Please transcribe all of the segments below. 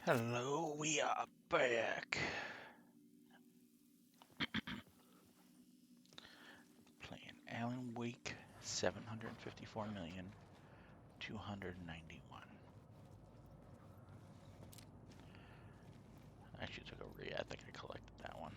Hello, we are back. Playing Alan Wake 754,291. I actually took a re. I think I collected that one.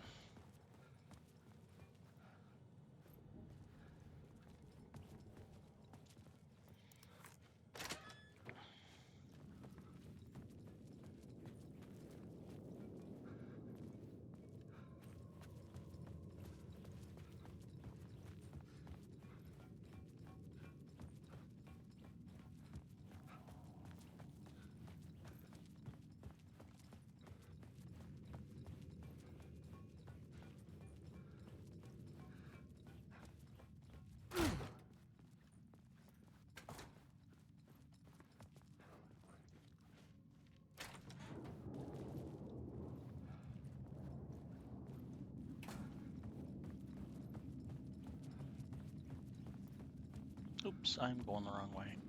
Oops, I'm going the wrong way.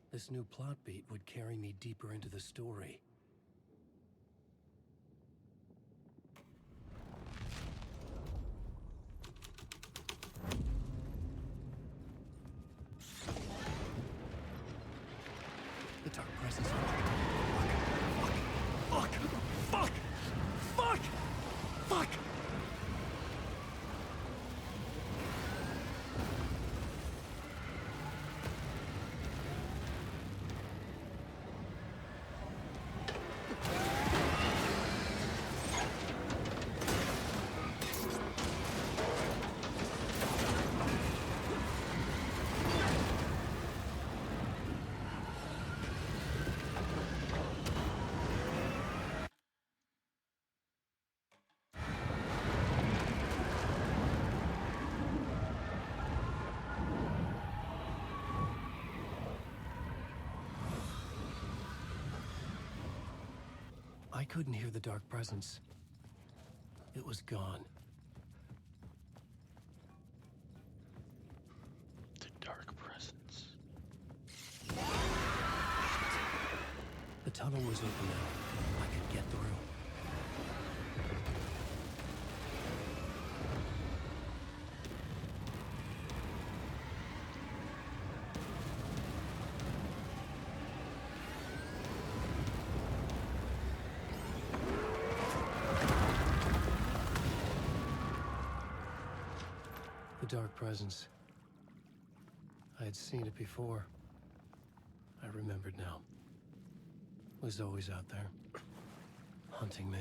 This new plot beat would carry me deeper into the story. The dark presence. Fuck! Fuck! Fuck! Fuck! I couldn't hear the dark presence. It was gone. The dark presence. The tunnel was open now. I could get through. The dark presence. I had seen it before. I remembered now. It was always out there, hunting me.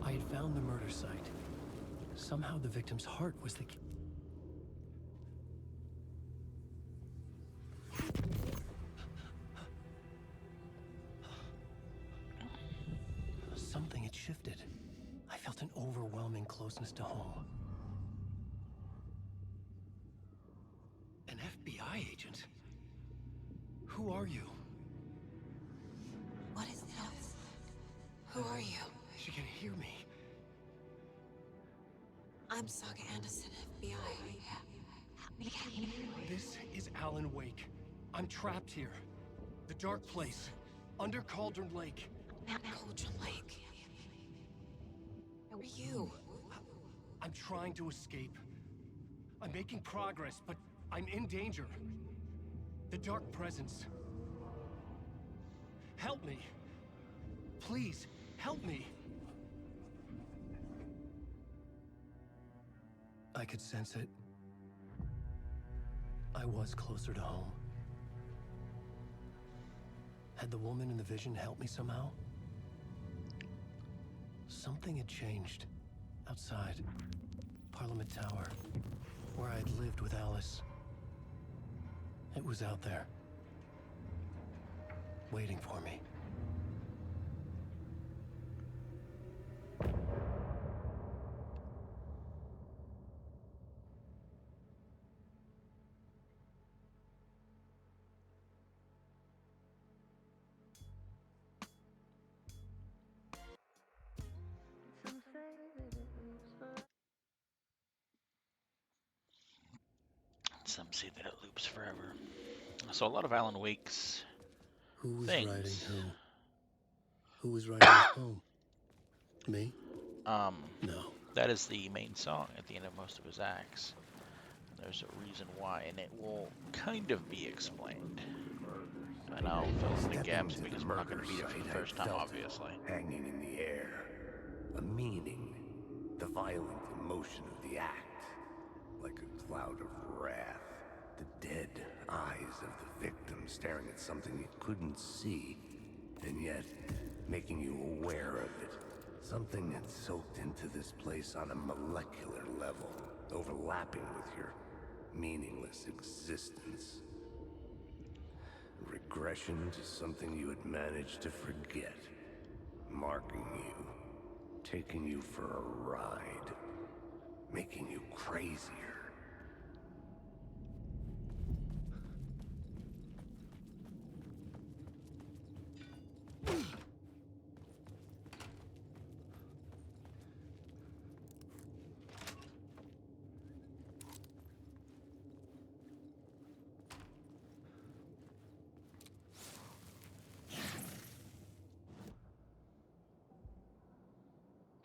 I had found the murder site. Somehow the victim's heart was the key. Something had shifted. I felt an overwhelming closeness to home. An FBI agent? Who are you? What is this? Who are you? She can hear me. I'm Saga Anderson, FBI. Help me get you. This is Alan Wake. I'm trapped here. The dark place. Under Cauldron Lake. Mount Cauldron Lake. are you? I'm trying to escape. I'm making progress, but I'm in danger. The Dark Presence. Help me. Please, help me. I could sense it. I was closer to home. Had the woman in the vision helped me somehow? Something had changed. Outside. Parliament Tower. Where I'd lived with Alice. It was out there. Waiting for me. Some say that it loops forever. So a lot of Alan Wake's Who was things. writing who? Who was writing this poem? Me? No. That is the main song at the end of most of his acts. There's a reason why, and it will kind of be explained. And I'll fill in the gaps because we're not going to beat it for the first time, obviously. Hanging in the air. A meaning. The violent emotion of the act. Like a cloud of wrath. The dead eyes of the victim staring at something it couldn't see. And yet, making you aware of it. Something that's soaked into this place on a molecular level. Overlapping with your meaningless existence. Regression to something you had managed to forget. Marking you. Taking you for a ride. Making you crazier.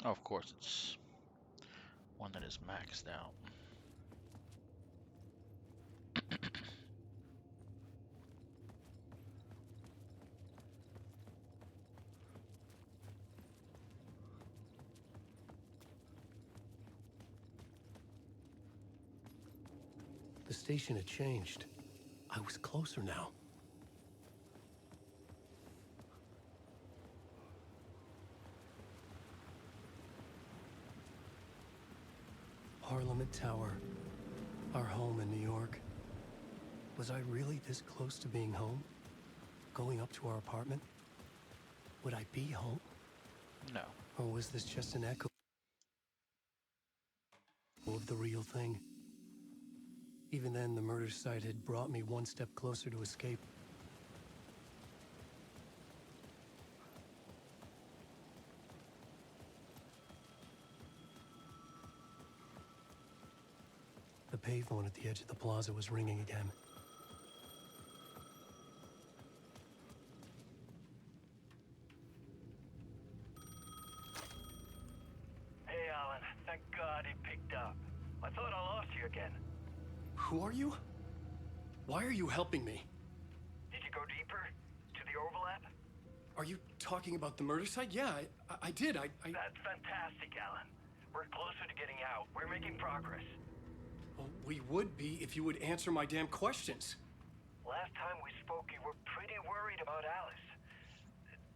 Oh, of course, it's one that is maxed out. The station had changed. I was closer now. Parliament Tower. Our home in New York. Was I really this close to being home? Going up to our apartment? Would I be home? No. Or was this just an echo of the real thing? Even then, the murder site had brought me one step closer to escape. The payphone at the edge of the plaza was ringing again. Hey, Alan. Thank God he picked up. I thought I lost you again. Who are you? Why are you helping me? Did you go deeper? To the overlap? Are you talking about the murder site? Yeah, I did. That's fantastic, Alan. We're closer to getting out. We're making progress. Well, we would be if you would answer my damn questions. Last time we spoke, you were pretty worried about Alice.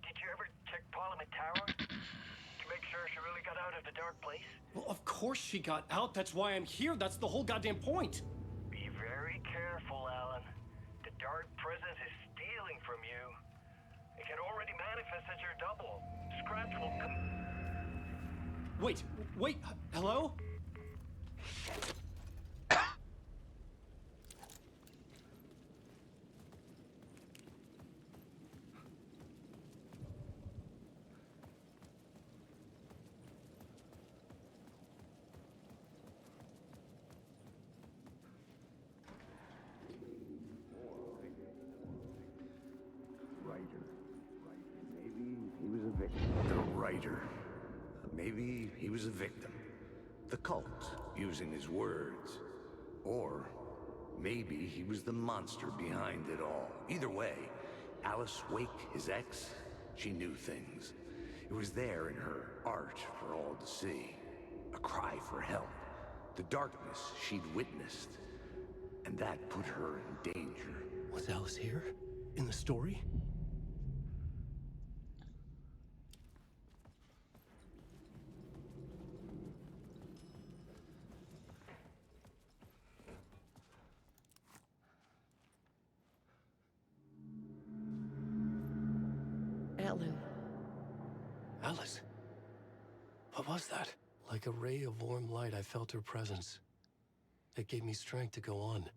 Did you ever check Parliament Tower? To make sure she really got out of the dark place? Well, of course she got out. That's why I'm here. That's the whole goddamn point. Be very careful, Alan. The dark presence is stealing from you. It can already manifest as your double. Scratch will come. Wait, hello? Maybe he was a victim. The writer. maybe he was a victim. The cult, using his words. Or maybe he was the monster behind it all. Either way, Alice Wake, his ex, she knew things. It was there in her art for all to see. A cry for help. The darkness she'd witnessed. And that put her in danger. Was Alice here? In the story? Alan. Alice? What was that? Like a ray of warm light, I felt her presence. It gave me strength to go on.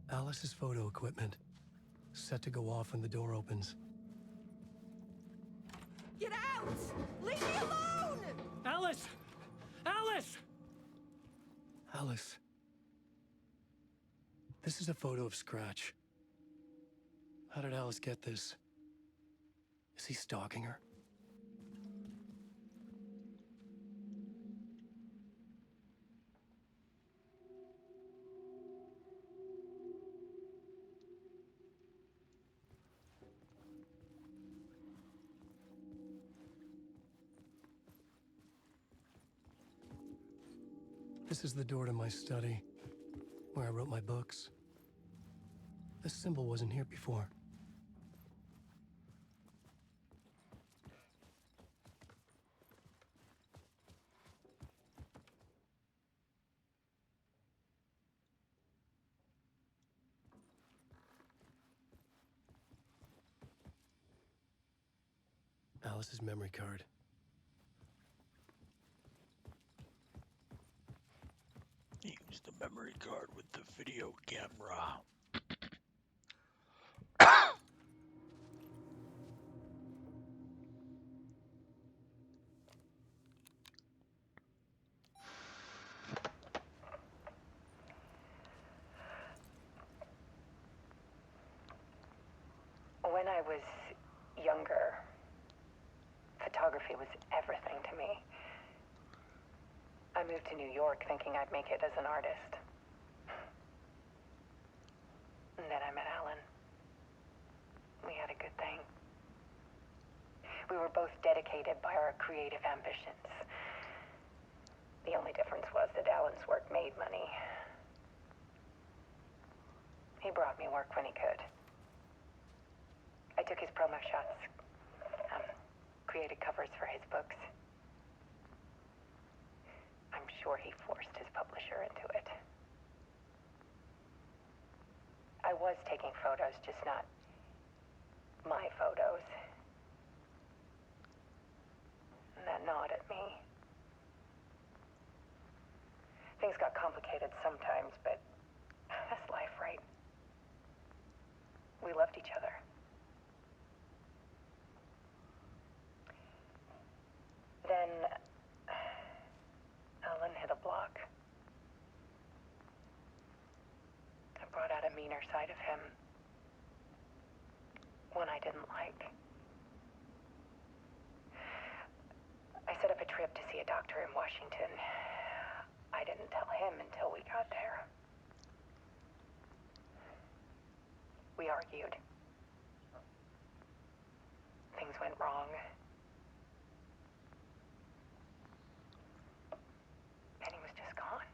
Alice's photo equipment. Set to go off when the door opens. Get out! Leave me alone! Alice! Alice! Alice. This is a photo of Scratch. How did Alice get this? Is he stalking her? This is the door to my study, where I wrote my books. This symbol wasn't here before. Alice's memory card. Use the memory card with the video camera. When I was younger, photography was everything to me. I moved to New York thinking I'd make it as an artist. And then I met Alan. We had a good thing. We were both dedicated by our creative ambitions. The only difference was that Alan's work made money. He brought me work when he could. I took his promo shots, created covers for his books. I'm sure he forced his publisher into it. I was taking photos, just not my photos. And that gnawed at me. Things got complicated sometimes, but that's life, right? We loved each other. Then Alan hit a block. I brought out a meaner side of him. One I didn't like. I set up a trip to see a doctor in Washington. I didn't tell him until we got there. We argued. Things went wrong. And he was just gone.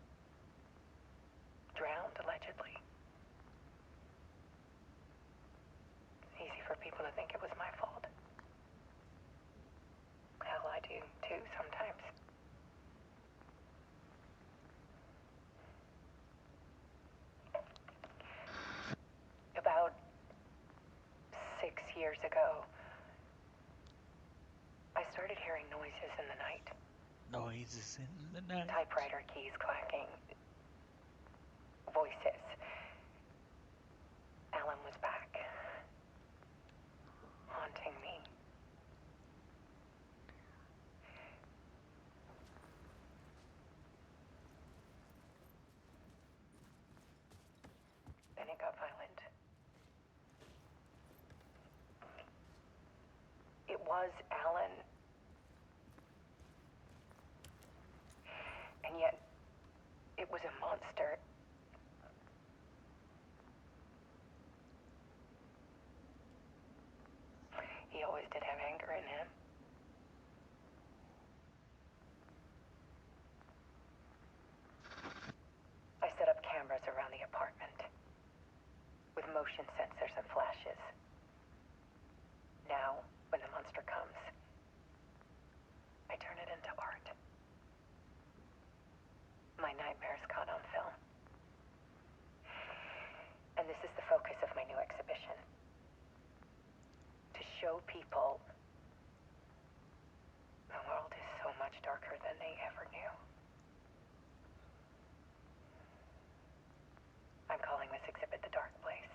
Drowned, allegedly. It's easy for people to think it was my fault. Hell, I do too sometimes. About 6 years ago, I started hearing noises in the night. Noises in the night. Typewriter keys clacking. Voices. Alan was back. Haunting me. Then it got violent. It was Alan. And yet, it was a monster. He always did have anger in him. I set up cameras around the apartment with motion sensors and flashes. Now, when the monster comes, I turn it into art. My nightmares caught on film. And this is the focus of my new exhibition. To show people the world is so much darker than they ever knew. I'm calling this exhibit The Dark Place.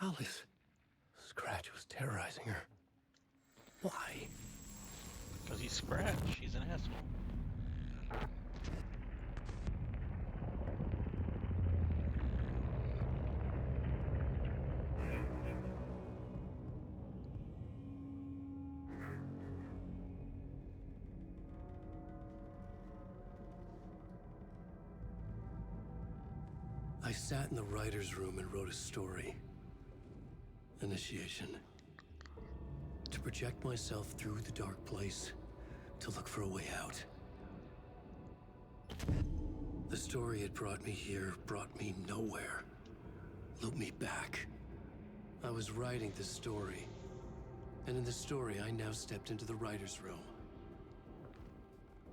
Alice. Scratch was terrorizing her. Why? Because he's Scratch. He's an asshole. I sat in the writer's room and wrote a story. Initiation. To project myself through the dark place, to look for a way out. The story had brought me here, brought me nowhere. Looped me back. I was writing the story. And in the story, I now stepped into the writer's room.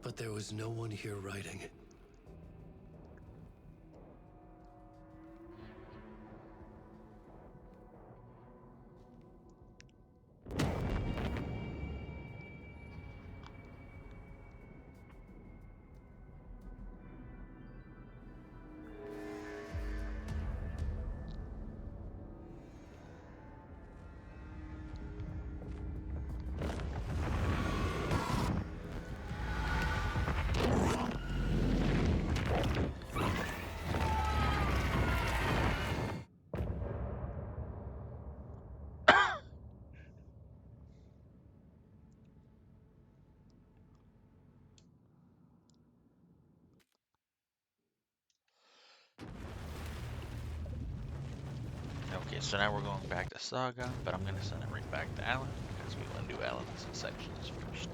But there was no one here writing. Okay, so now we're going back to Saga, but I'm gonna send it right back to Alan because we want to do Alan's sections first.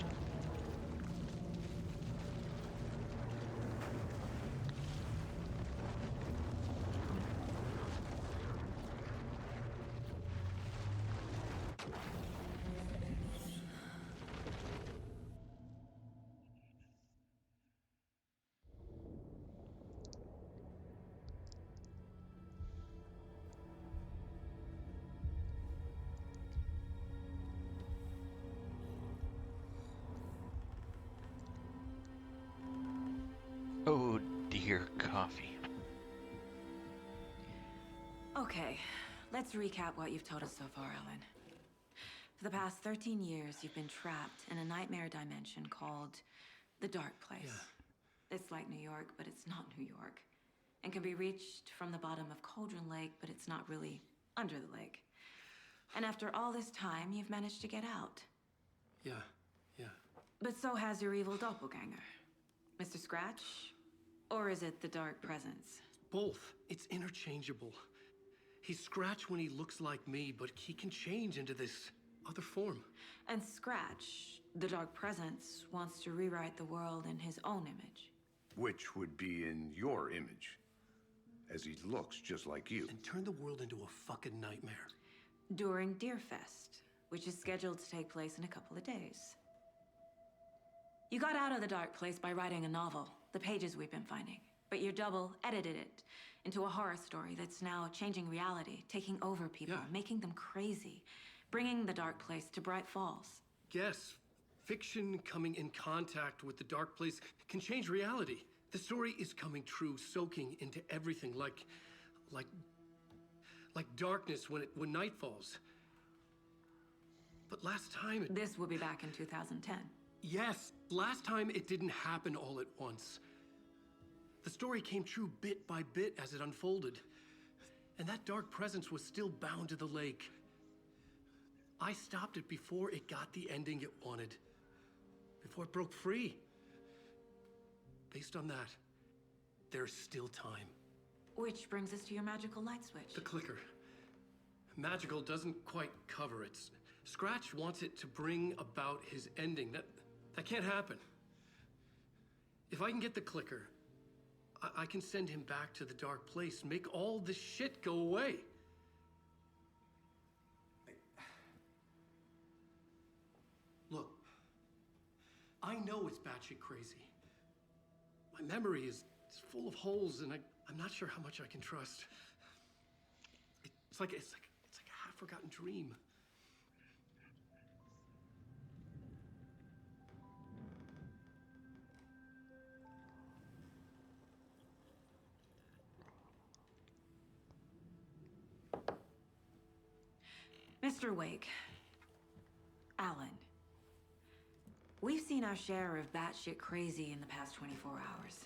Oh dear, coffee. Okay, let's recap what you've told us so far, Alan. For the past 13 years, you've been trapped in a nightmare dimension called the Dark Place. Yeah. It's like New York, but it's not New York. And can be reached from the bottom of Cauldron Lake, but it's not really under the lake. And after all this time, you've managed to get out. Yeah. But so has your evil doppelganger. Mr. Scratch? Or is it the Dark Presence? Both. It's interchangeable. He's Scratch when he looks like me, but he can change into this other form. And Scratch, the Dark Presence, wants to rewrite the world in his own image. Which would be in your image, as he looks just like you. And turn the world into a fucking nightmare. During Deerfest, which is scheduled to take place in a couple of days. You got out of the Dark Place by writing a novel, the pages we've been finding. But your double edited it into a horror story that's now changing reality, taking over people, Yeah. making them crazy, bringing the Dark Place to Bright Falls. Yes, fiction coming in contact with the dark place can change reality. The story is coming true, soaking into everything like darkness when night falls. But last time This will be back in 2010. yes, last time it didn't happen all at once. The story came true bit by bit as it unfolded. And that dark presence was still bound to the lake. I stopped it before it got the ending it wanted. Before it broke free. Based on that, there's still time. Which brings us to your magical light switch. The clicker. Magical doesn't quite cover it. Scratch wants it to bring about his ending. That can't happen. If I can get the clicker, I can send him back to the dark place, make all this shit go away. Look, I know it's batshit crazy. My memory is full of holes, and I'm not sure how much I can trust. It's like a half-forgotten dream. Mr. Wake. Alan. We've seen our share of batshit crazy in the past 24 hours.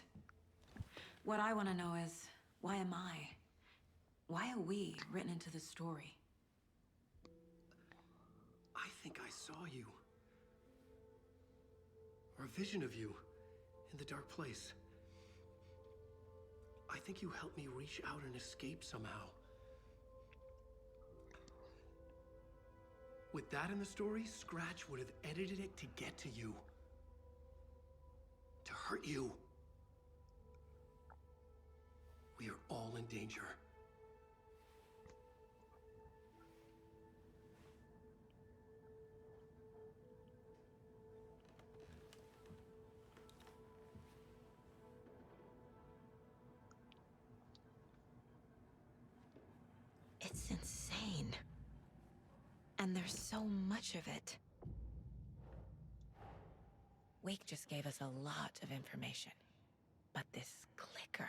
What I want to know is, why am I? Why are we written into the story? I think I saw you. Or a vision of you in the dark place. I think you helped me reach out and escape somehow. With that in the story, Scratch would have edited it to get to you. To hurt you. We are all in danger. It's insane. And there's so much of it. Wake just gave us a lot of information. But this clicker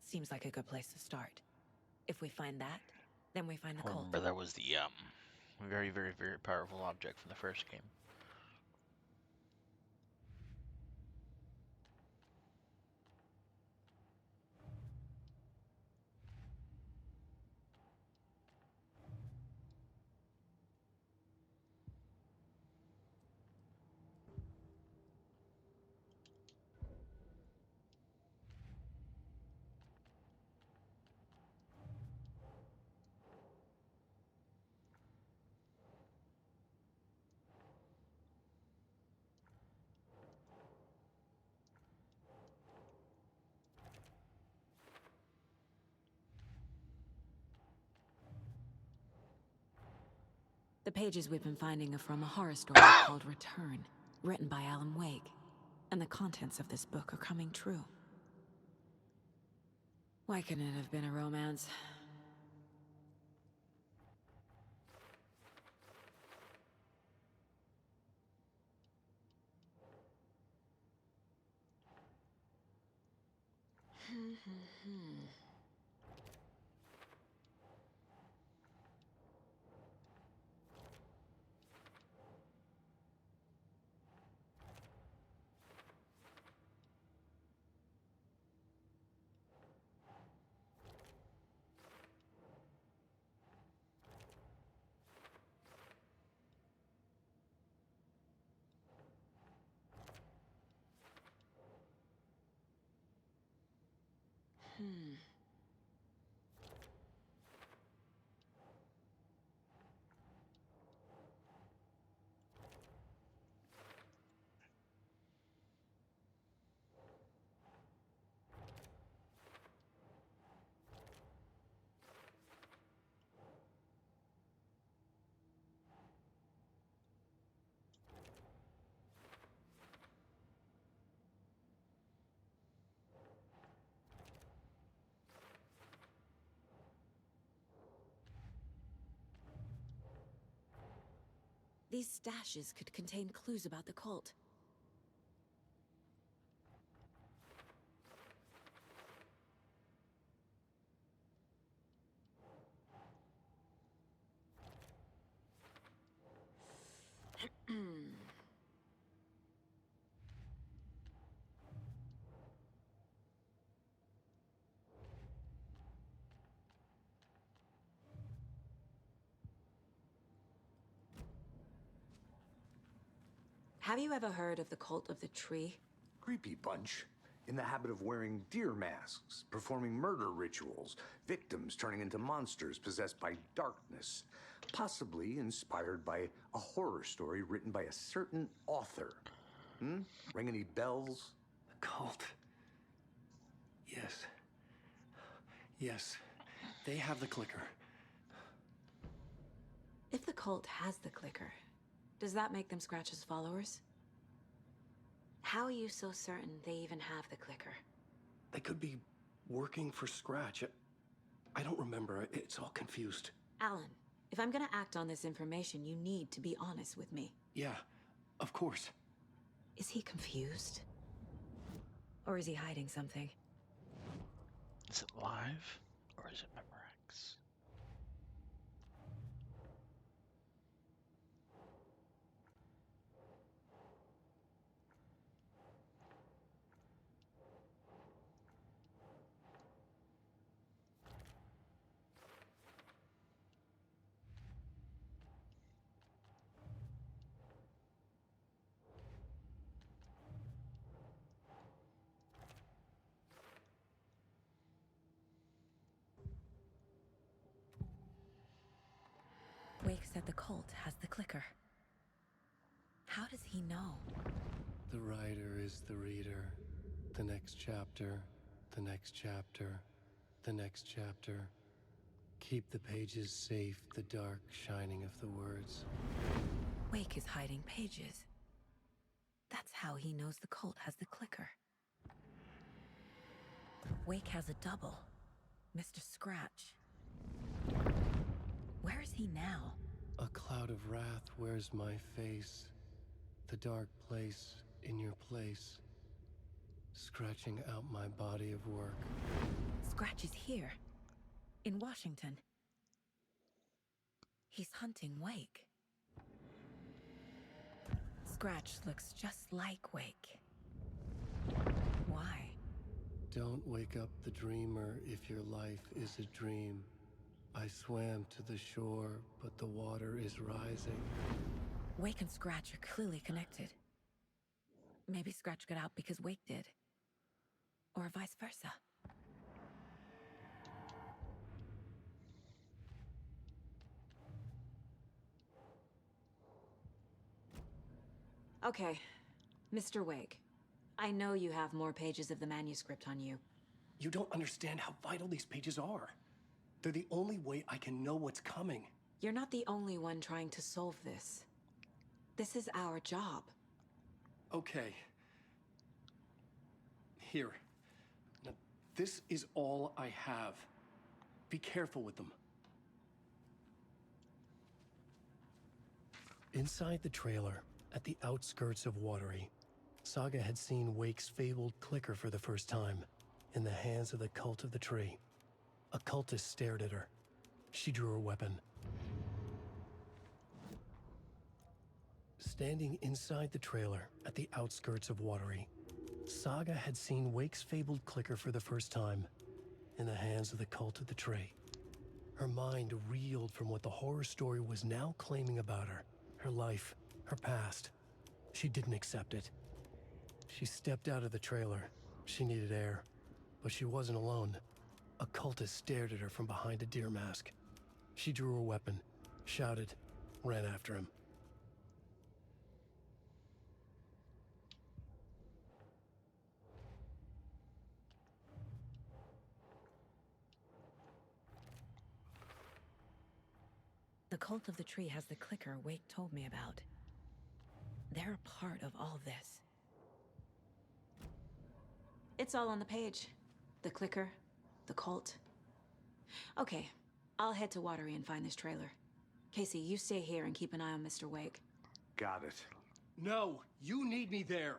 seems like a good place to start. If we find that, then we find the cult. Remember, that was the very, very, very powerful object from the first game. The pages we've been finding are from a horror story called Return, written by Alan Wake. And the contents of this book are coming true. Why couldn't it have been a romance? These stashes could contain clues about the cult. Have you ever heard of the Cult of the Tree? Creepy bunch. In the habit of wearing deer masks, performing murder rituals, victims turning into monsters possessed by darkness. Possibly inspired by a horror story written by a certain author. Ring any bells? The cult. Yes. Yes. They have the clicker. If the cult has the clicker, does that make them Scratch's followers? How are you so certain they even have the clicker? They could be working for Scratch. I don't remember. It's all confused. Alan, if I'm gonna act on this information, you need to be honest with me. Yeah, of course. Is he confused? Or is he hiding something? Is it live or is it Memorex? Wake said the cult has the clicker. How does he know? The writer is the reader. The next chapter, the next chapter, the next chapter. Keep the pages safe, the dark shining of the words. Wake is hiding pages. That's how he knows the cult has the clicker. Wake has a double, Mr. Scratch. Where is he now? A cloud of wrath wears my face. The dark place in your place. Scratching out my body of work. Scratch is here, in Washington. He's hunting Wake. Scratch looks just like Wake. Why? Don't wake up the dreamer if your life is a dream. I swam to the shore, but the water is rising. Wake and Scratch are clearly connected. Maybe Scratch got out because Wake did. Or vice versa. Okay, Mr. Wake. I know you have more pages of the manuscript on you. You don't understand how vital these pages are. They're the only way I can know what's coming. You're not the only one trying to solve this. This is our job. Okay. Here. Now, this is all I have. Be careful with them. Inside the trailer, at the outskirts of Watery, Saga had seen Wake's fabled clicker for the first time, in the hands of the Cult of the Tree. A cultist stared at her. She drew her weapon. Standing inside the trailer, at the outskirts of Watery, Saga had seen Wake's fabled clicker for the first time, in the hands of the Cult of the Tree. Her mind reeled from what the horror story was now claiming about her. Her life, her past. She didn't accept it. She stepped out of the trailer. She needed air. But she wasn't alone. A cultist stared at her from behind a deer mask. She drew her weapon, shouted, ran after him. The Cult of the Tree has the clicker Wake told me about. They're a part of all this. It's all on the page. The clicker, the cult. Okay, I'll head to Watery and find this trailer. Casey, you stay here and keep an eye on Mr. Wake. Got it. No, you need me there.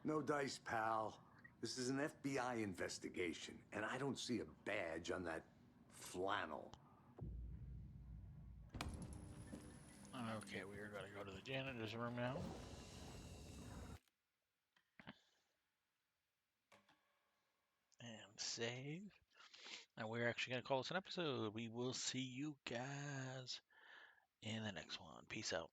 No dice, pal. This is an FBI investigation, and I don't see a badge on that flannel. Okay, we are going to go to the janitor's room now. And save. And we're actually going to call this an episode. We will see you guys in the next one. Peace out.